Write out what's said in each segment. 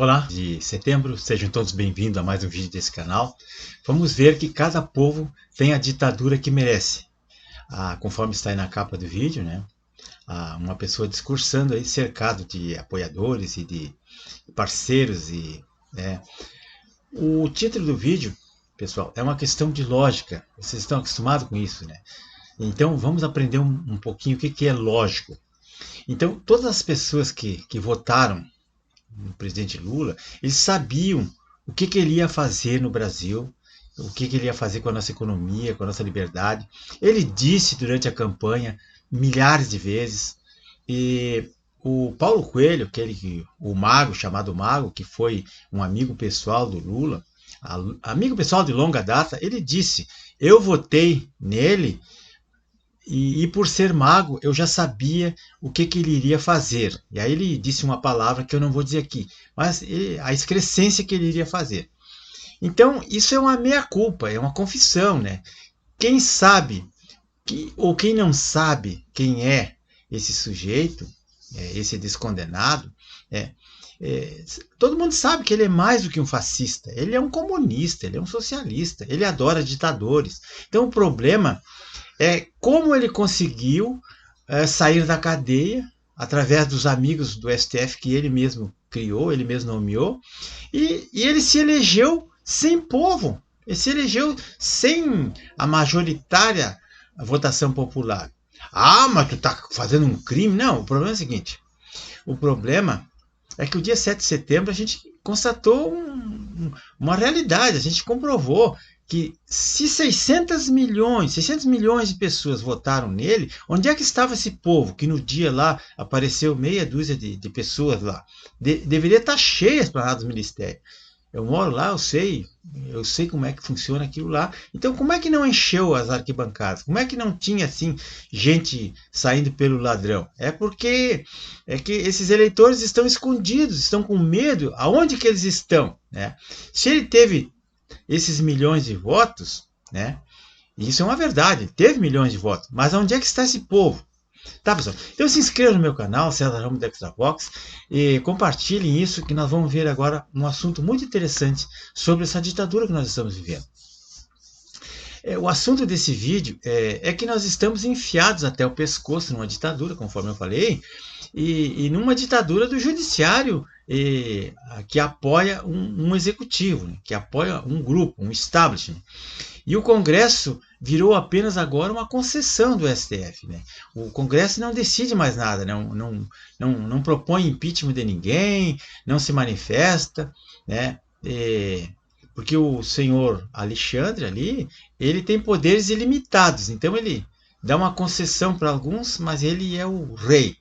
Olá, de setembro, sejam todos bem-vindos a mais um vídeo desse canal. Vamos ver que cada povo tem a ditadura que merece. Conforme está aí na capa do vídeo, né? Uma pessoa discursando aí, cercado de apoiadores e de parceiros. Né? O título do vídeo, pessoal, é uma questão de lógica. Vocês estão acostumados com isso, né? Então vamos aprender um pouquinho o que é lógico. Então, todas as pessoas que votaram no presidente Lula, eles sabiam o que ele ia fazer no Brasil, o que ele ia fazer com a nossa economia, com a nossa liberdade. Ele disse durante a campanha milhares de vezes. E o Paulo Coelho, o Mago, chamado Mago, que foi um amigo pessoal do Lula, amigo pessoal de longa data, ele disse: eu votei nele e por ser mago, eu já sabia o que ele iria fazer. E aí ele disse uma palavra que eu não vou dizer aqui, mas a excrescência que ele iria fazer. Então, isso é uma meia-culpa, é uma confissão, né? Quem sabe, ou quem não sabe quem é esse sujeito, esse descondenado, todo mundo sabe que ele é mais do que um fascista. Ele é um comunista, ele é um socialista, ele adora ditadores. Então, o problema é como ele conseguiu sair da cadeia através dos amigos do STF que ele mesmo criou, ele mesmo nomeou, e ele se elegeu sem povo, ele se elegeu sem a majoritária votação popular. Mas tu tá fazendo um crime? Não, o problema é o seguinte, o problema é que o dia 7 de setembro a gente constatou uma realidade, a gente comprovou que se 600 milhões de pessoas votaram nele, onde é que estava esse povo que no dia lá apareceu meia dúzia de pessoas lá? Deveria estar cheia a esplanada dos ministérios. Eu moro lá, eu sei como é que funciona aquilo lá. Então, como é que não encheu as arquibancadas? Como é que não tinha assim gente saindo pelo ladrão? É porque que esses eleitores estão escondidos, estão com medo. Aonde que eles estão, né? Se ele teve esses milhões de votos, né? Isso é uma verdade, teve milhões de votos, mas onde é que está esse povo? Tá, pessoal? Então se inscreva no meu canal, César Ramos da Extravox, e compartilhem isso, que nós vamos ver agora um assunto muito interessante sobre essa ditadura que nós estamos vivendo. O assunto desse vídeo é que nós estamos enfiados até o pescoço numa ditadura, conforme eu falei, e numa ditadura do judiciário que apoia um executivo, né, que apoia um grupo, um establishment. E o Congresso virou apenas agora uma concessão do STF. Né? O Congresso não decide mais nada, não propõe impeachment de ninguém, não se manifesta, né? Porque o senhor Alexandre ali, ele tem poderes ilimitados, então ele dá uma concessão para alguns, mas ele é o rei.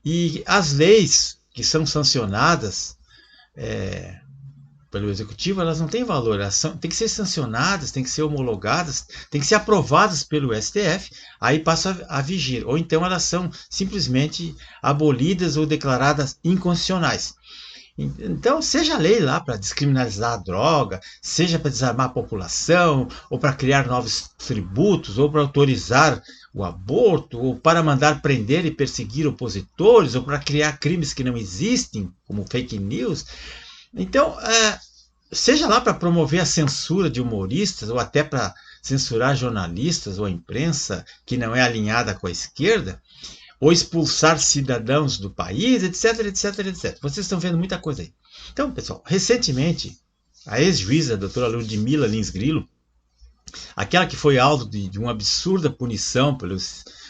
E as leis que são sancionadas pelo executivo, elas não têm valor, elas têm que ser sancionadas, têm que ser homologadas, têm que ser aprovadas pelo STF, aí passam a vigir, ou então elas são simplesmente abolidas ou declaradas inconstitucionais. Então, seja a lei lá para descriminalizar a droga, seja para desarmar a população, ou para criar novos tributos, ou para autorizar o aborto, ou para mandar prender e perseguir opositores, ou para criar crimes que não existem, como fake news. Então, seja lá para promover a censura de humoristas, ou até para censurar jornalistas ou a imprensa que não é alinhada com a esquerda, ou expulsar cidadãos do país, etc, etc, etc. Vocês estão vendo muita coisa aí. Então, pessoal, recentemente, a ex-juíza, a doutora Ludmila Lins Grillo, aquela que foi alvo de uma absurda punição pelo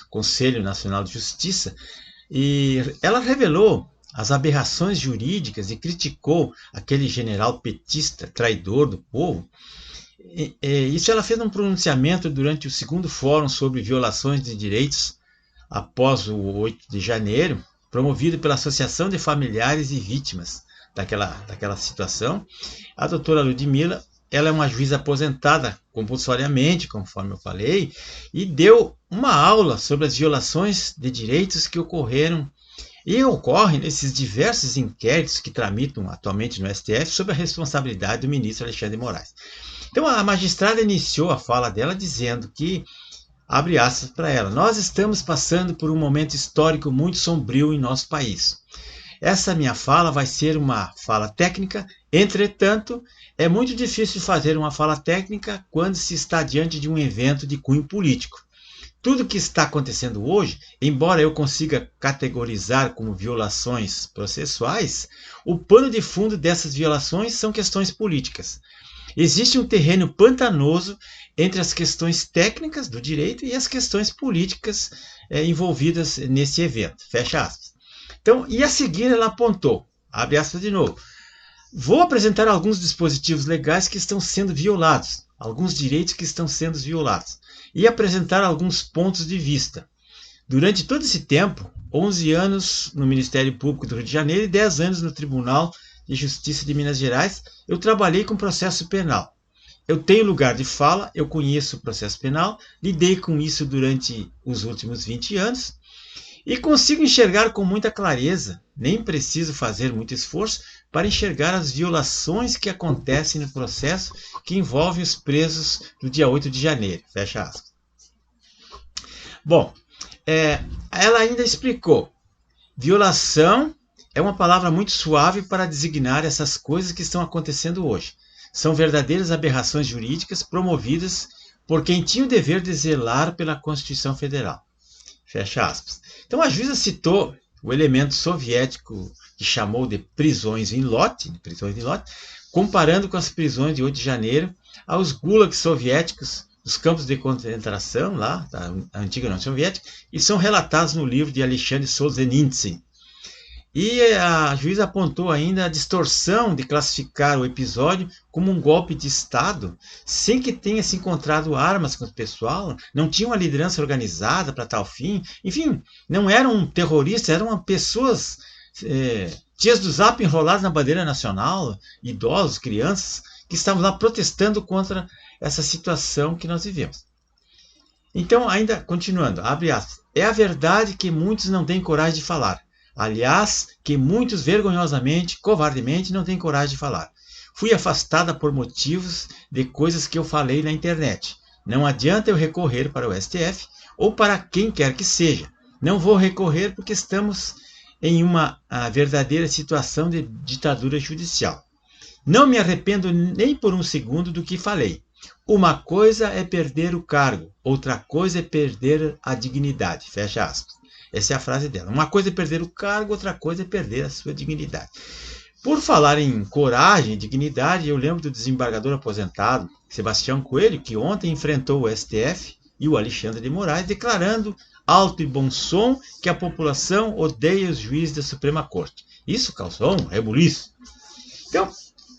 Conselho Nacional de Justiça, e ela revelou as aberrações jurídicas e criticou aquele general petista, traidor do povo. Isso ela fez num pronunciamento durante o segundo Fórum sobre Violações de Direitos após o 8 de janeiro, promovido pela Associação de Familiares e Vítimas daquela situação. A doutora Ludmila, ela é uma juíza aposentada compulsoriamente, conforme eu falei, e deu uma aula sobre as violações de direitos que ocorreram e ocorrem nesses diversos inquéritos que tramitam atualmente no STF sob a responsabilidade do ministro Alexandre de Moraes. Então a magistrada iniciou a fala dela dizendo que, abre aspas para ela, nós estamos passando por um momento histórico muito sombrio em nosso país. Essa minha fala vai ser uma fala técnica, entretanto, é muito difícil fazer uma fala técnica quando se está diante de um evento de cunho político. Tudo que está acontecendo hoje, embora eu consiga categorizar como violações processuais, o pano de fundo dessas violações são questões políticas. Existe um terreno pantanoso entre as questões técnicas do direito e as questões políticas envolvidas nesse evento. Fecha aspas. Então, e a seguir ela apontou, abre aspas de novo, vou apresentar alguns dispositivos legais que estão sendo violados, alguns direitos que estão sendo violados, e apresentar alguns pontos de vista. Durante todo esse tempo, 11 anos no Ministério Público do Rio de Janeiro e 10 anos no Tribunal de Justiça de Minas Gerais, eu trabalhei com processo penal. Eu tenho lugar de fala, eu conheço o processo penal, lidei com isso durante os últimos 20 anos, e consigo enxergar com muita clareza, nem preciso fazer muito esforço para enxergar as violações que acontecem no processo que envolve os presos do dia 8 de janeiro. Fecha aspas. Bom, ela ainda explicou, violação é uma palavra muito suave para designar essas coisas que estão acontecendo hoje. São verdadeiras aberrações jurídicas promovidas por quem tinha o dever de zelar pela Constituição Federal. Fecha aspas. Então a juíza citou o elemento soviético que chamou de prisões em lote, comparando com as prisões de 8 de janeiro aos gulags soviéticos, os campos de concentração lá, da antiga União Soviética, e são relatados no livro de Alexandre Solzhenitsyn. E a juíza apontou ainda a distorção de classificar o episódio como um golpe de Estado, sem que tenha se encontrado armas com o pessoal, não tinha uma liderança organizada para tal fim, enfim, não eram terroristas, eram pessoas, tias do Zap enroladas na bandeira nacional, idosos, crianças, que estavam lá protestando contra essa situação que nós vivemos. Então, ainda continuando, abre aspas, é a verdade que muitos não têm coragem de falar. Aliás, que muitos vergonhosamente, covardemente, não têm coragem de falar. Fui afastada por motivos de coisas que eu falei na internet. Não adianta eu recorrer para o STF ou para quem quer que seja. Não vou recorrer porque estamos em uma verdadeira situação de ditadura judicial. Não me arrependo nem por um segundo do que falei. Uma coisa é perder o cargo, outra coisa é perder a dignidade. Fecha aspas. Essa é a frase dela. Uma coisa é perder o cargo, outra coisa é perder a sua dignidade. Por falar em coragem e dignidade, eu lembro do desembargador aposentado, Sebastião Coelho, que ontem enfrentou o STF e o Alexandre de Moraes, declarando alto e bom som que a população odeia os juízes da Suprema Corte. Isso causou um rebuliço. Então,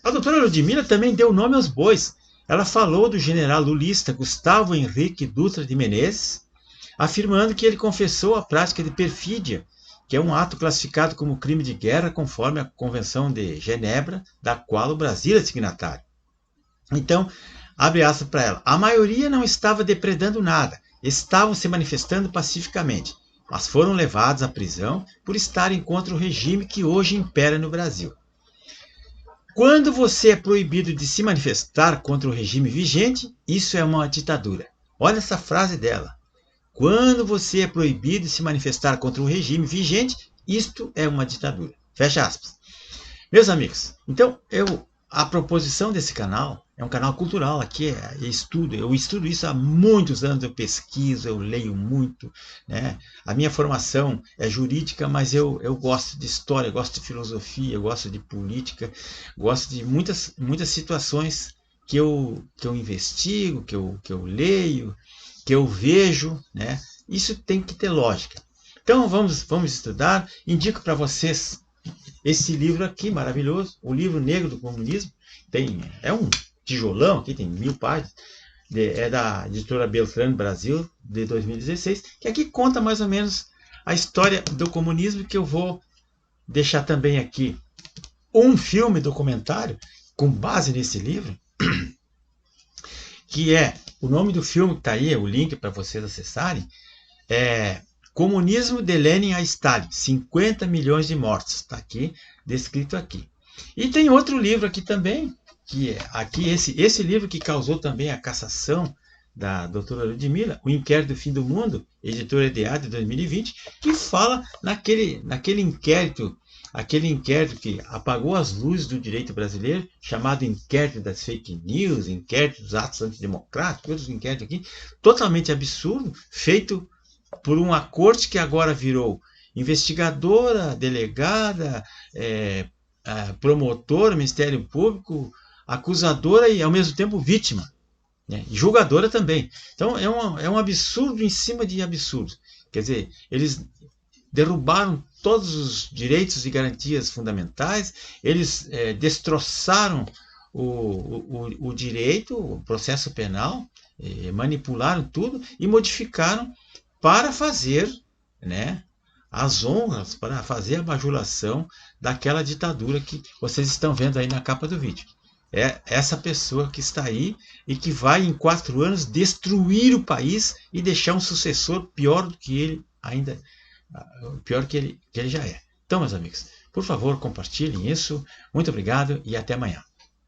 a doutora Ludmila também deu nome aos bois. Ela falou do general lulista Gustavo Henrique Dutra de Menezes, afirmando que ele confessou a prática de perfídia, que é um ato classificado como crime de guerra conforme a Convenção de Genebra, da qual o Brasil é signatário. Então, abre aspas para ela, a maioria não estava depredando nada, estavam se manifestando pacificamente, mas foram levados à prisão por estarem contra o regime que hoje impera no Brasil. Quando você é proibido de se manifestar contra o regime vigente, isso é uma ditadura. Olha essa frase dela. Quando você é proibido de se manifestar contra o regime vigente, isto é uma ditadura. Fecha aspas. Meus amigos, então a proposição desse canal é um canal cultural, aqui eu estudo isso há muitos anos, eu pesquiso, eu leio muito, né? A minha formação é jurídica, mas eu gosto de história, gosto de filosofia, eu gosto de política, gosto de muitas situações que eu investigo, que eu leio, que eu vejo, né? Isso tem que ter lógica. Então vamos estudar. Indico para vocês esse livro aqui maravilhoso, o livro Negro do Comunismo. É um tijolão aqui, tem 1000 páginas. É da editora Beltrame Brasil, de 2016, que aqui conta mais ou menos a história do comunismo, que eu vou deixar também aqui um filme documentário com base nesse livro, que é o nome do filme que está aí, é o link para vocês acessarem, é Comunismo de Lenin a Stalin, 50 milhões de mortos. Está aqui, descrito aqui. E tem outro livro aqui também, que é aqui esse livro que causou também a cassação da doutora Ludmila, O Inquérito do Fim do Mundo, editora EDA de 2020, que fala naquele inquérito aquele inquérito que apagou as luzes do direito brasileiro, chamado inquérito das fake news, inquérito dos atos antidemocráticos, outros inquéritos aqui, totalmente absurdo, feito por uma corte que agora virou investigadora, delegada, promotora, Ministério Público, acusadora e, ao mesmo tempo, vítima, né? E julgadora também. Então, é um absurdo em cima de absurdo. Quer dizer, eles derrubaram todos os direitos e garantias fundamentais, eles destroçaram o direito, o processo penal, manipularam tudo e modificaram para fazer, né, as honras, para fazer a bajulação daquela ditadura que vocês estão vendo aí na capa do vídeo. É essa pessoa que está aí e que vai em 4 anos destruir o país e deixar um sucessor pior do que ele ainda, pior que ele já é. Então, meus amigos, por favor, compartilhem isso. Muito obrigado e até amanhã.